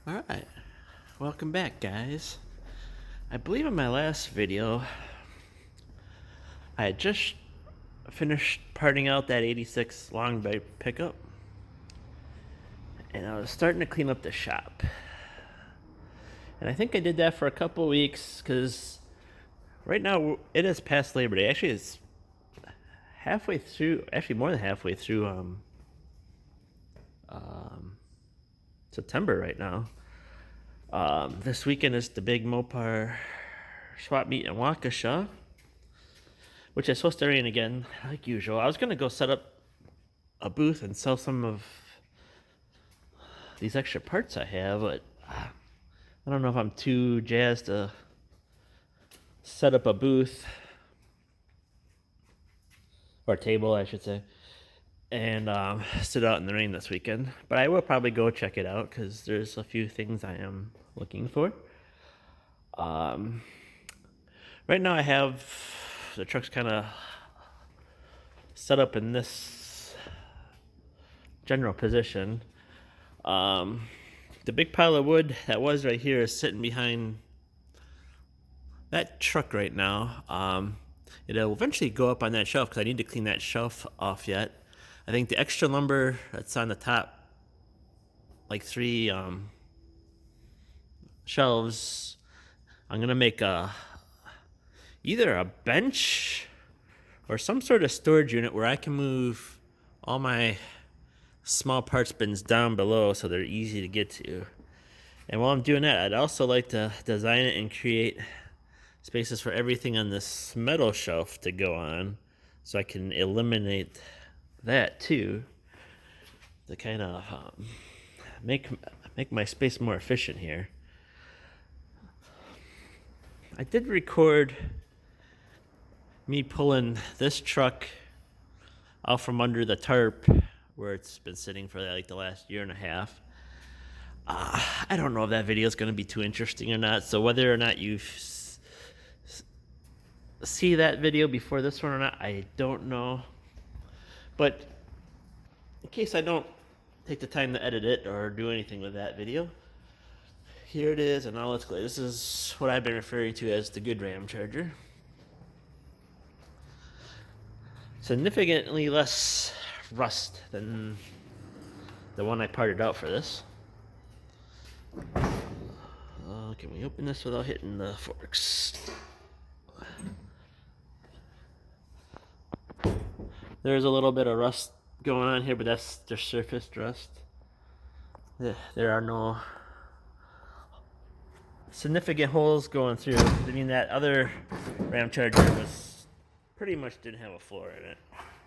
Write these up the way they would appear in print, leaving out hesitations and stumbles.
Alright, welcome back, guys. I believe in my last video, I had just finished parting out that 86 long bed pickup, and I was starting to clean up the shop. And I think I did that for a couple weeks, because right now it is past Labor Day. Actually, it's halfway through, actually more than halfway through September right now. This weekend is the big Mopar swap meet in Waukesha, which is supposed to rain again, like usual. I was going to go set up a booth and sell some of these extra parts I have, but I don't know if I'm too jazzed to set up a booth, or a table, I should say, and sit out in the rain this weekend. But I will probably go check it out because there's a few things I am looking for. Right now I have the truck's kind of set up in this general position. The big pile of wood that was right here is sitting behind that truck right now. It'll eventually go up on that shelf because I need to clean that shelf off yet. I think the extra lumber that's on the top, like three shelves, I'm gonna make either a bench or some sort of storage unit where I can move all my small parts bins down below so they're easy to get to. And while I'm doing that, I'd also like to design it and create spaces for everything on this metal shelf to go on, so I can eliminate that too, to kind of make my space more efficient here. I did record me pulling this truck out from under the tarp where it's been sitting for like the last year and a half. I don't know if that video is going to be too interesting or not, so whether or not you see that video before this one or not, I don't know. But in case I don't take the time to edit it or do anything with that video, here it is in all its glory. This is what I've been referring to as the good Ramcharger. Significantly less rust than the one I parted out for this. Can we open this without hitting the forks? There's a little bit of rust going on here, but that's just surface rust. There are no significant holes going through. I mean, that other Ramcharger was pretty much didn't have a floor in it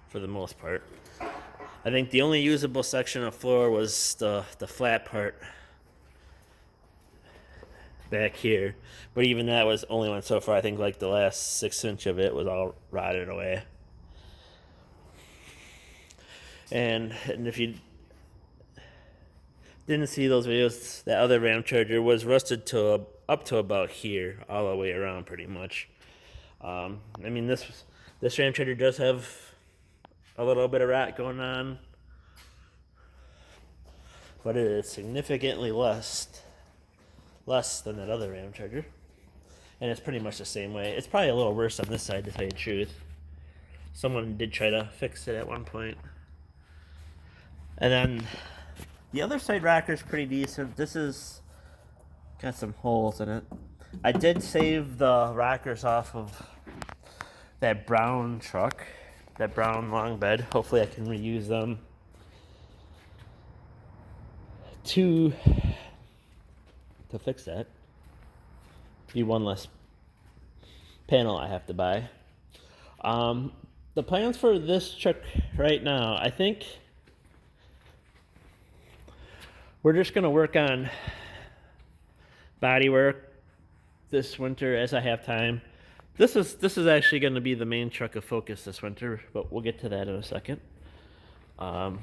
for the most part. I think the only usable section of floor was the flat part back here, but even that was only went so far. I think like the last 6 inch of it was all rotted away. And if you didn't see those videos, that other Ramcharger was rusted to up to about here, all the way around pretty much. I mean, this Ramcharger does have a little bit of rot going on, but it is significantly less than that other Ramcharger, and it's pretty much the same way. It's probably a little worse on this side, to tell you the truth. Someone did try to fix it at one point. And then the other side rocker is pretty decent. This is got some holes in it. I did save the rockers off of that brown truck, that brown long bed. Hopefully I can reuse them to fix that. Be one less panel I have to buy. The plans for this truck right now, I think we're just going to work on body work this winter as I have time. This is actually going to be the main truck of focus this winter, but we'll get to that in a second. I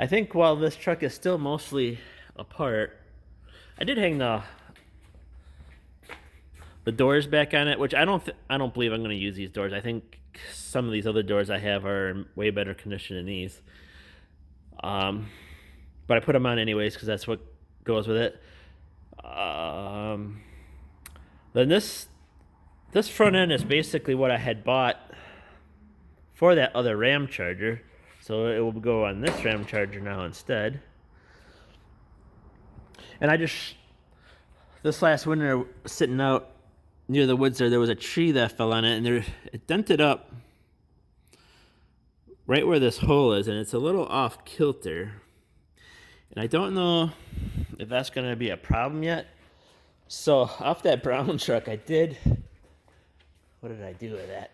think while this truck is still mostly apart, I did hang the doors back on it, which I don't believe I'm going to use these doors. I think some of these other doors I have are in way better condition than these. But I put them on anyways because that's what goes with it. Then this front end is basically what I had bought for that other RAM charger, so it will go on this RAM charger now instead. And this last winter, sitting out near the woods there was a tree that fell on it, and it dented up right where this hole is, and it's a little off kilter. And I don't know if that's going to be a problem yet. So off that brown truck, what did I do with that?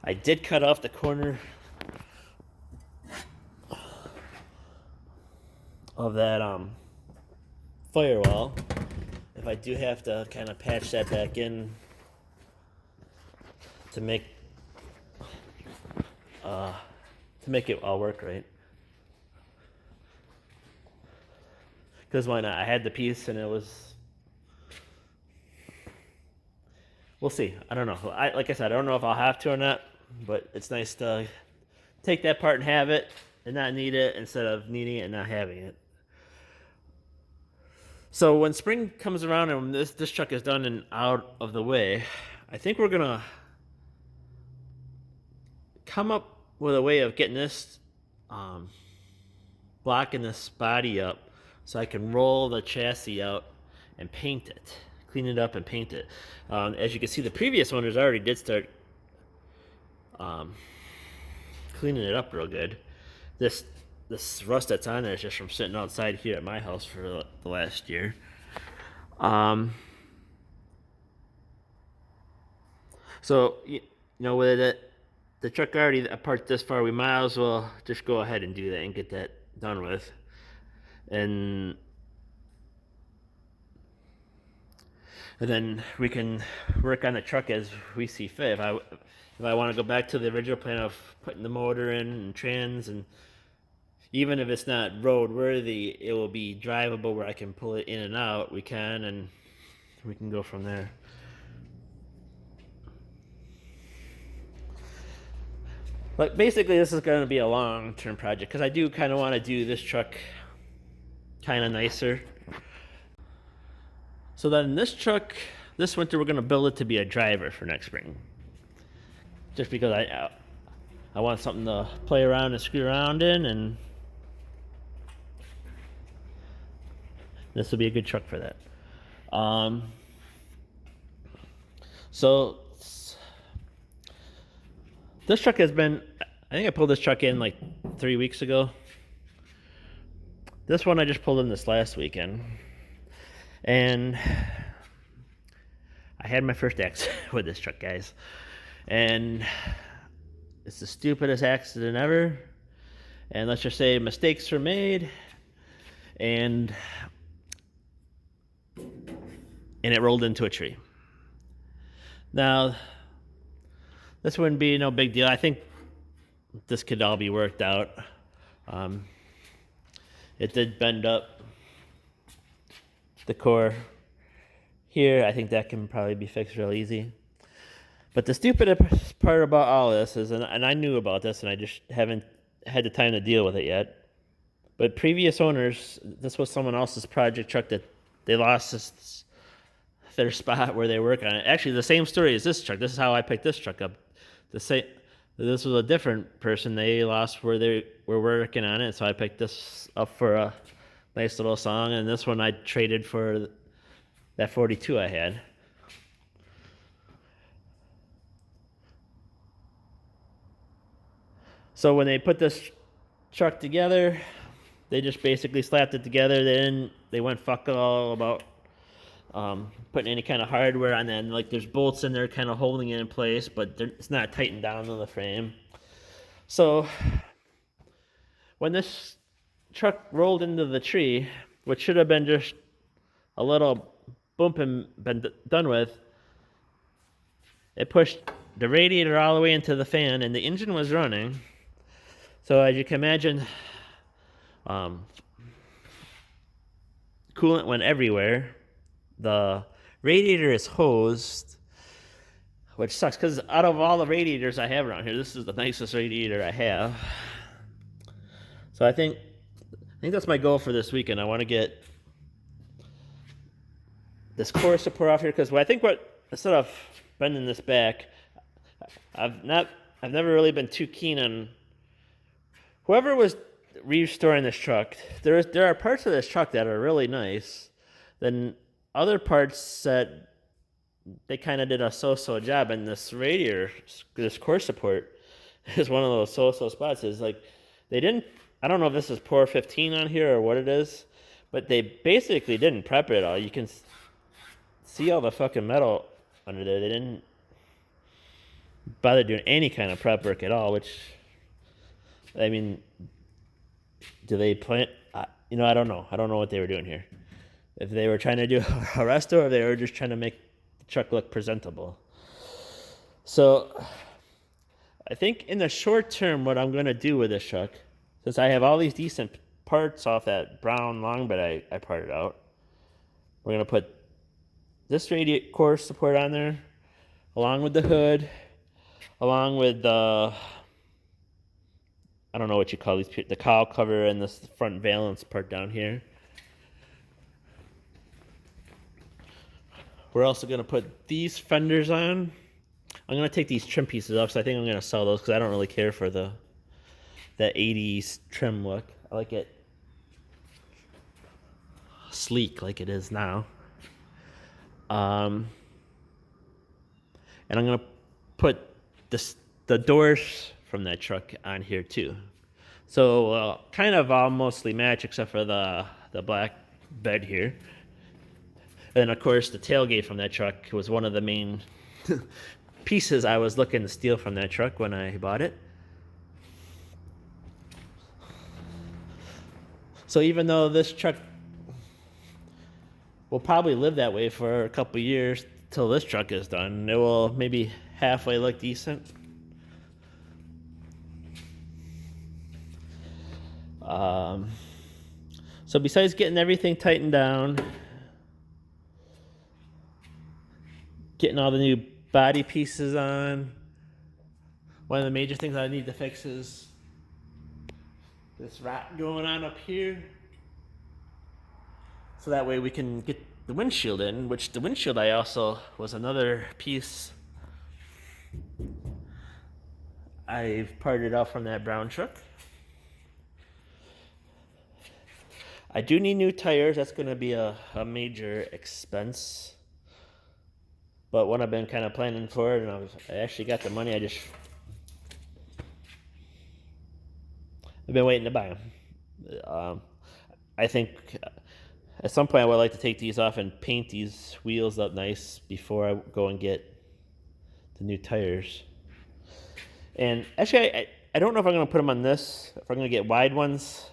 I did cut off the corner of that firewall. If I do have to kind of patch that back in to make it all work right. Because why not? I had the piece and it was. We'll see. I don't know. Like I said, I don't know if I'll have to or not, but it's nice to take that part and have it and not need it instead of needing it and not having it. So when spring comes around and this truck is done and out of the way, I think we're gonna come up with a way of getting this blocking this body up so I can roll the chassis out and paint it, clean it up and paint it. As you can see, the previous owners already did start cleaning it up real good. This rust that's on there is just from sitting outside here at my house for the last year. So you know, with the truck already parked this far, we might as well just go ahead and do that and get that done with. And then we can work on the truck as we see fit. If I want to go back to the original plan of putting the motor in and trans, and even if it's not road worthy, it will be drivable where I can pull it in and out. We can, and we can go from there. But basically, this is going to be a long-term project because I do kind of want to do this truck kind of nicer. So then this truck, this winter, we're going to build it to be a driver for next spring. Just because I want something to play around and screw around in, and this will be a good truck for that. So this truck has been, I think I pulled this truck in like 3 weeks ago. This one I just pulled in this last weekend. And I had my first accident with this truck, guys. And it's the stupidest accident ever. And let's just say mistakes were made. And it rolled into a tree. Now, this wouldn't be no big deal. I think this could all be worked out. It did bend up the core here. I think that can probably be fixed real easy. But the stupidest part about all this is, and I knew about this, and I just haven't had the time to deal with it yet. But previous owners, this was someone else's project truck that they lost their spot where they work on it. Actually, the same story as this truck. This is how I picked this truck up. This was a different person. They lost where they were working on it, so I picked this up for a nice little song. And this one I traded for that 42 I had. So when they put this truck together, they just basically slapped it together. They went fuck all about putting any kind of hardware on that. And like there's bolts in there kind of holding it in place, but it's not tightened down to the frame. So when this truck rolled into the tree, which should have been just a little bump and been done with, it pushed the radiator all the way into the fan, and the engine was running. So as you can imagine, coolant went everywhere. The radiator is hosed. which sucks because out of all the radiators I have around here, this is the nicest radiator I have. So I think that's my goal for this weekend. I want to get this core support off here because instead of bending this back, I've never really been too keen on whoever was restoring this truck. There are parts of this truck that are really nice, then other parts that they kind of did a so-so job. And this radiator, this core support, is one of those so-so spots. Is like they didn't. I don't know if this is Pour 15 on here or what it is, but they basically didn't prep it at all. You can see all the fucking metal under there. They didn't bother doing any kind of prep work at all, which, I mean, do they plant? I don't know. I don't know what they were doing here. If they were trying to do a resto or if they were just trying to make the truck look presentable. So I think in the short term, what I'm going to do with this truck, since I have all these decent parts off that brown long bed I parted out, we're going to put this radiator core support on there, along with the hood, along with the, I don't know what you call these, the cowl cover and this front valance part down here. We're also going to put these fenders on. I'm going to take these trim pieces off, so I think I'm going to sell those because I don't really care for the 80s trim look. I like it sleek like it is now. And I'm going to put the doors from that truck on here too. So kind of all mostly match except for the black bed here. And of course the tailgate from that truck was one of the main pieces I was looking to steal from that truck when I bought it. So even though this truck will probably live that way for a couple years till this truck is done, it will maybe halfway look decent. So besides getting everything tightened down, getting all the new body pieces on, one of the major things I need to fix is this wrap going on up here. So that way we can get the windshield in, which the windshield I also was another piece I've parted out from that brown truck. I do need new tires. That's going to be a major expense. But what I've been kind of planning for it, and I actually got the money. I've been waiting to buy them. I think at some point I would like to take these off and paint these wheels up nice before I go and get the new tires. And actually, I don't know if I'm going to put them on this, if I'm going to get wide ones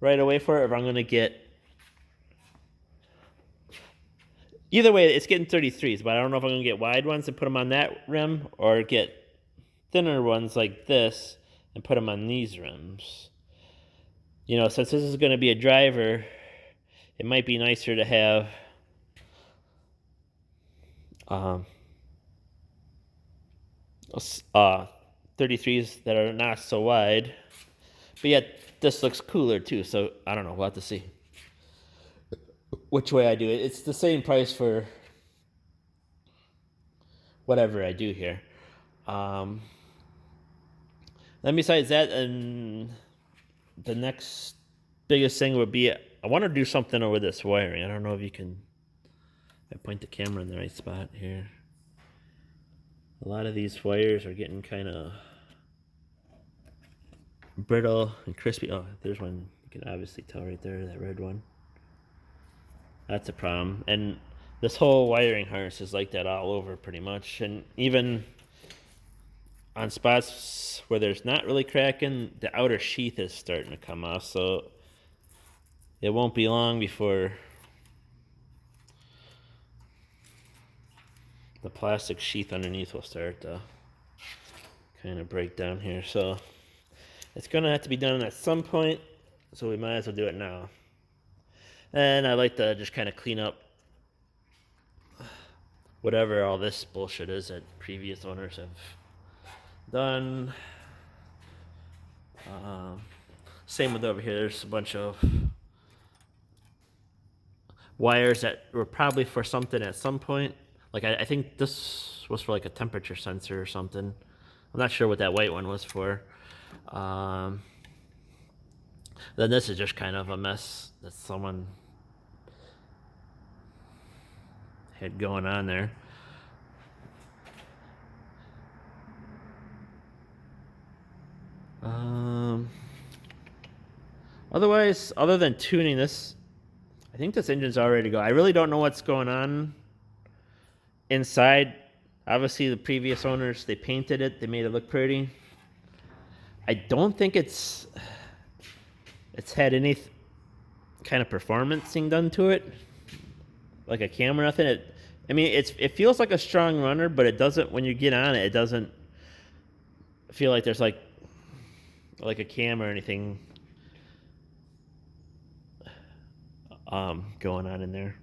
right away for it, or if I'm going to get... Either way, it's getting 33s, but I don't know if I'm going to get wide ones and put them on that rim, or get thinner ones like this and put them on these rims. You know, since this is going to be a driver, it might be nicer to have 33s that are not so wide. But yet, this looks cooler too, so I don't know. We'll have to see which way I do it. It's the same price for whatever I do here. Then besides that, and the next biggest thing would be, I want to do something over this wiring. I don't know if you can... I point the camera in the right spot here. A lot of these wires are getting kind of brittle and crispy. Oh, there's one. You can obviously tell right there, that red one. That's a problem. And this whole wiring harness is like that all over pretty much. And even on spots where there's not really cracking, the outer sheath is starting to come off. So it won't be long before the plastic sheath underneath will start to kind of break down here. So it's going to have to be done at some point, so we might as well do it now. And I like to just kind of clean up whatever all this bullshit is that previous owners have done. Same with over here. There's a bunch of wires that were probably for something at some point. Like I think this was for like a temperature sensor or something. I'm not sure what that white one was for. Then this is just kind of a mess that someone had going on there. Otherwise, other than tuning this, I think this engine's all ready to go. I really don't know what's going on inside. Obviously, the previous owners, they painted it. They made it look pretty. I don't think it's had any kind of performance thing done to it, like a camera, nothing. It feels like a strong runner, but it doesn't. When you get on it, it doesn't feel like there's like a cam or anything going on in there.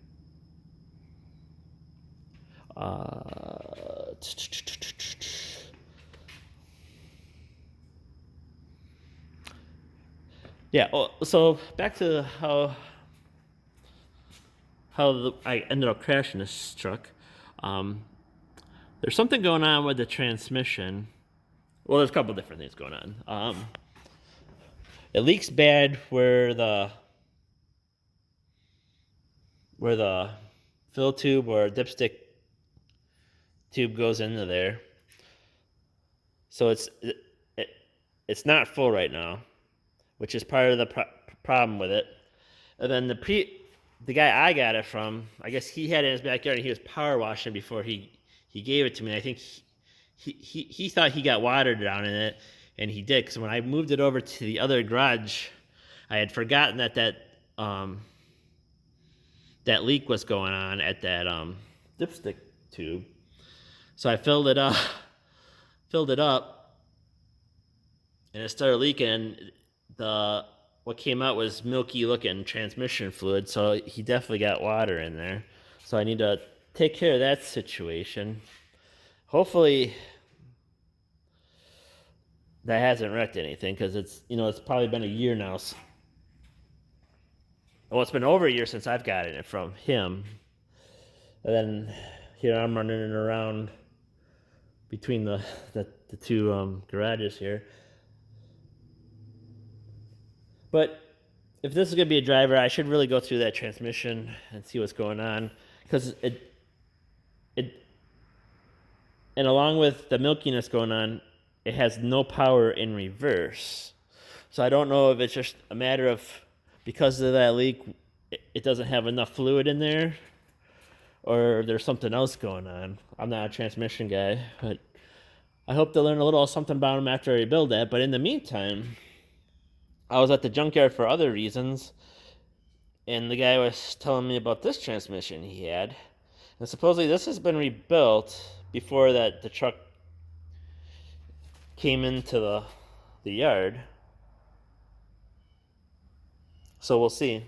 Yeah. So back to how I ended up crashing this truck. There's something going on with the transmission. Well, there's a couple different things going on. It leaks bad where the fill tube or dipstick tube goes into there. So it's not full right now, which is part of the problem with it. And then the guy I got it from, I guess he had it in his backyard and he was power washing before he gave it to me. And I think he thought he got water down in it, and he did. Because when I moved it over to the other garage, I had forgotten that leak was going on at that dipstick tube. So I filled it up, and it started leaking. What came out was milky looking transmission fluid, so he definitely got water in there. So I need to take care of that situation. Hopefully that hasn't wrecked anything, because it's probably been a year now. Well, it's been over a year since I've gotten it from him. And then here I'm running it around between the two garages here. But if this is going to be a driver, I should really go through that transmission and see what's going on, because and along with the milkiness going on, it has no power in reverse. So I don't know if it's just a matter of, because of that leak, it doesn't have enough fluid in there, or there's something else going on. I'm not a transmission guy, but I hope to learn a little something about them after I rebuild that. But in the meantime, I was at the junkyard for other reasons, and the guy was telling me about this transmission he had. And supposedly this has been rebuilt before that the truck came into the yard. So we'll see.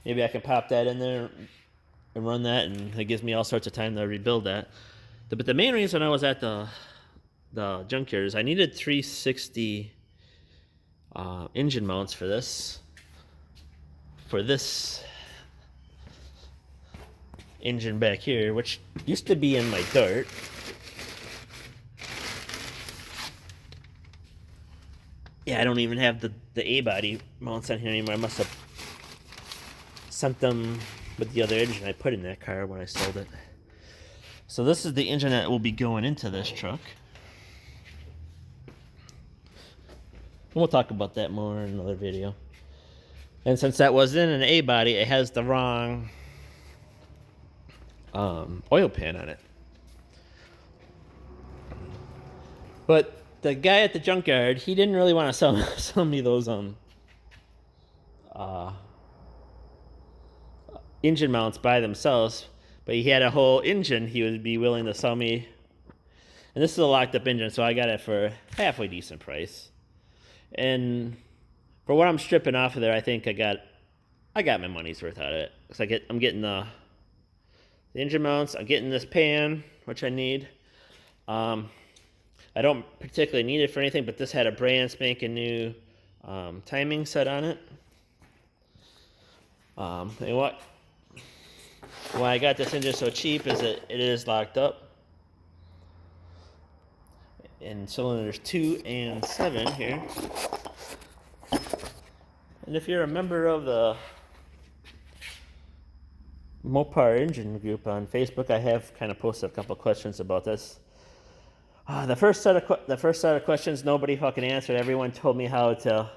Maybe I can pop that in there and run that, and it gives me all sorts of time to rebuild that. But the main reason I was at the junkyard is I needed 360 engine mounts for this engine back here, which used to be in my dirt. Yeah, I don't even have the A-body mounts on here anymore. I must have sent them with the other engine I put in that car when I sold it. So this is the engine that will be going into this truck. And we'll talk about that more in another video. And since that was in an A-body, it has the wrong oil pan on it. But the guy at the junkyard, he didn't really want to sell me those engine mounts by themselves, but he had a whole engine he would be willing to sell me. And this is a locked up engine, so I got it for a halfway decent price. And for what I'm stripping off of there, I think I got my money's worth out of it. Cause I'm getting the the engine mounts. I'm getting this pan, which I need. I don't particularly need it for anything, but this had a brand spanking new timing set on it. And why I got this engine so cheap is that it is locked up in cylinders 2 and 7 here. And if you're a member of the Mopar Engine group on Facebook, I have kind of posted a couple questions about this. The first set of questions nobody fucking answered. Everyone told me how to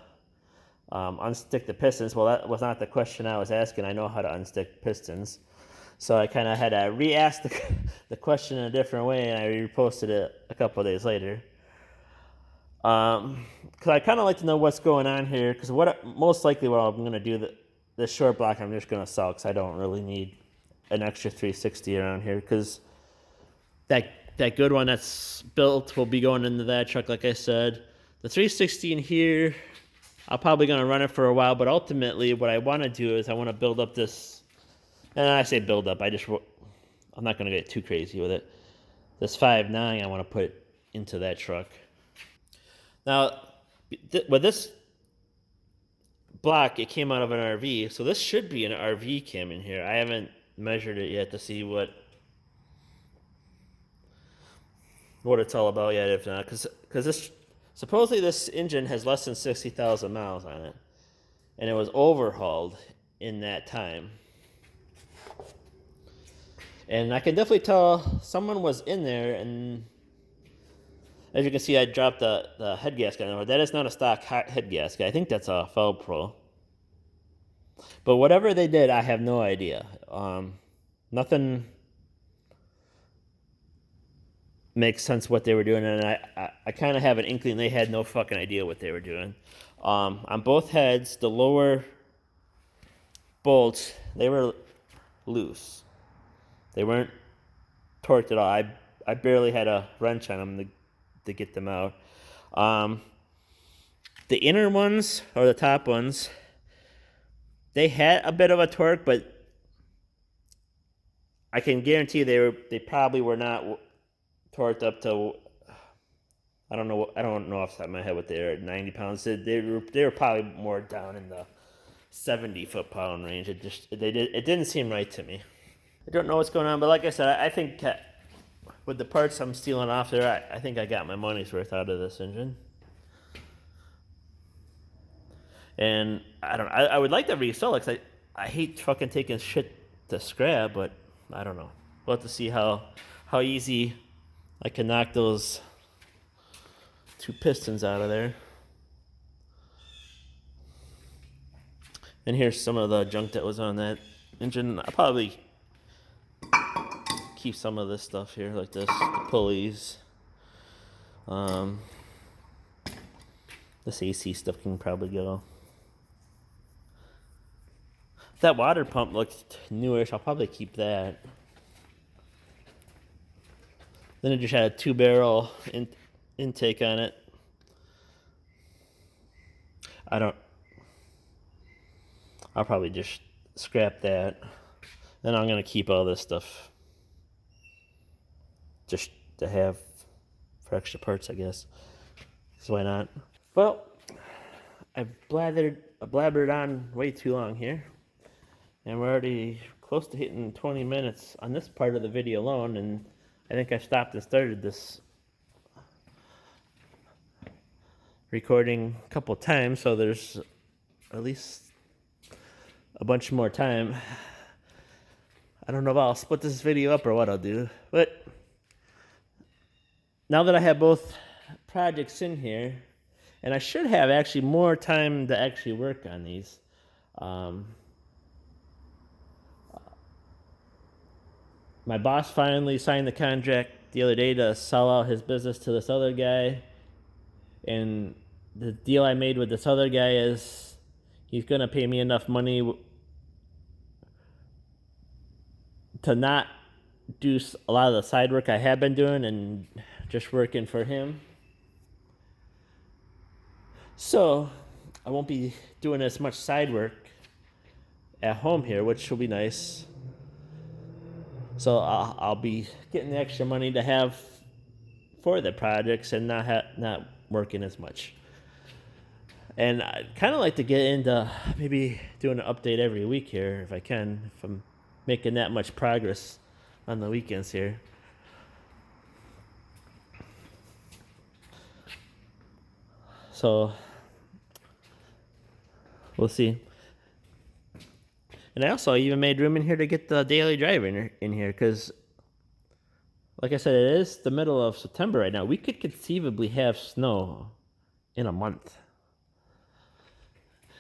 unstick the pistons. Well, that was not the question I was asking. I know how to unstick pistons, so I kind of had to re-ask the question in a different way, and I reposted it a couple of days later. Because I kind of like to know what's going on here. Because most likely what I'm going to do, this short block I'm just going to sell, because I don't really need an extra 360 around here. Because that good one that's built will be going into that truck, like I said. The 360 in here, I'm probably going to run it for a while, but ultimately what I want to do is I want to build up this, and I say build up, I'm not going to get too crazy with it. This 5.9 I want to put into that truck. Now, with this block, it came out of an RV, so this should be an RV cam in here. I haven't measured it yet to see what it's all about yet, if not, because this supposedly this engine has less than 60,000 miles on it, and it was overhauled in that time. And I can definitely tell someone was in there, and as you can see, I dropped the head gasket on. That is not a stock head gasket. I think that's a Fel-Pro. But whatever they did, I have no idea. Nothing makes sense what they were doing, and I kind of have an inkling they had no fucking idea what they were doing. On both heads, the lower bolts, they were loose. They weren't torqued at all. I barely had a wrench on them to get them out. The inner ones, or the top ones, they had a bit of a torque, but I can guarantee they probably were not torqued up to, I don't know off the top of my head what they were at 90 pounds. They were probably more down in the 70 foot-pound range. It didn't seem right to me. I don't know what's going on, but like I said, I think with the parts I'm stealing off there, I think I got my money's worth out of this engine. And I would like to resell it, because I hate fucking taking shit to scrap, but I don't know. We'll have to see how easy I can knock those 2 pistons out of there. And here's some of the junk that was on that engine. I'll probably keep some of this stuff here, like this, the pulleys. This AC stuff can probably go. That water pump looks newish. I'll probably keep that. Then it just had a 2-barrel intake on it. I'll probably just scrap that. Then I'm going to keep all this stuff just to have for extra parts, I guess. So why not? Well, I've blabbered on way too long here. And we're already close to hitting 20 minutes on this part of the video alone, and I think I stopped and started this recording a couple times, so there's at least a bunch more time. I don't know if I'll split this video up or what I'll do, but now that I have both projects in here, and I should have actually more time to actually work on these. My boss finally signed the contract the other day to sell out his business to this other guy. And the deal I made with this other guy is he's going to pay me enough money to not do a lot of the side work I have been doing and just working for him. So I won't be doing as much side work at home here, which will be nice. So I'll be getting the extra money to have for the projects and not working as much. And I'd kind of like to get into maybe doing an update every week here if I can, if I'm making that much progress on the weekends here. So we'll see. And I also even made room in here to get the daily driver in here because, like I said, it is the middle of September right now. We could conceivably have snow in a month.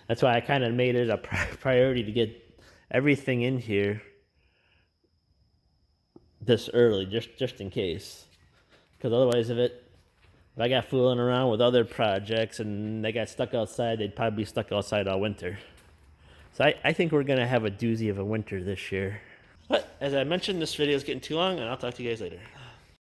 That's why I kind of made it a priority to get everything in here this early, just in case. Because otherwise, if I got fooling around with other projects and they got stuck outside, they'd probably be stuck outside all winter. So I think we're going to have a doozy of a winter this year. But as I mentioned, this video is getting too long, and I'll talk to you guys later.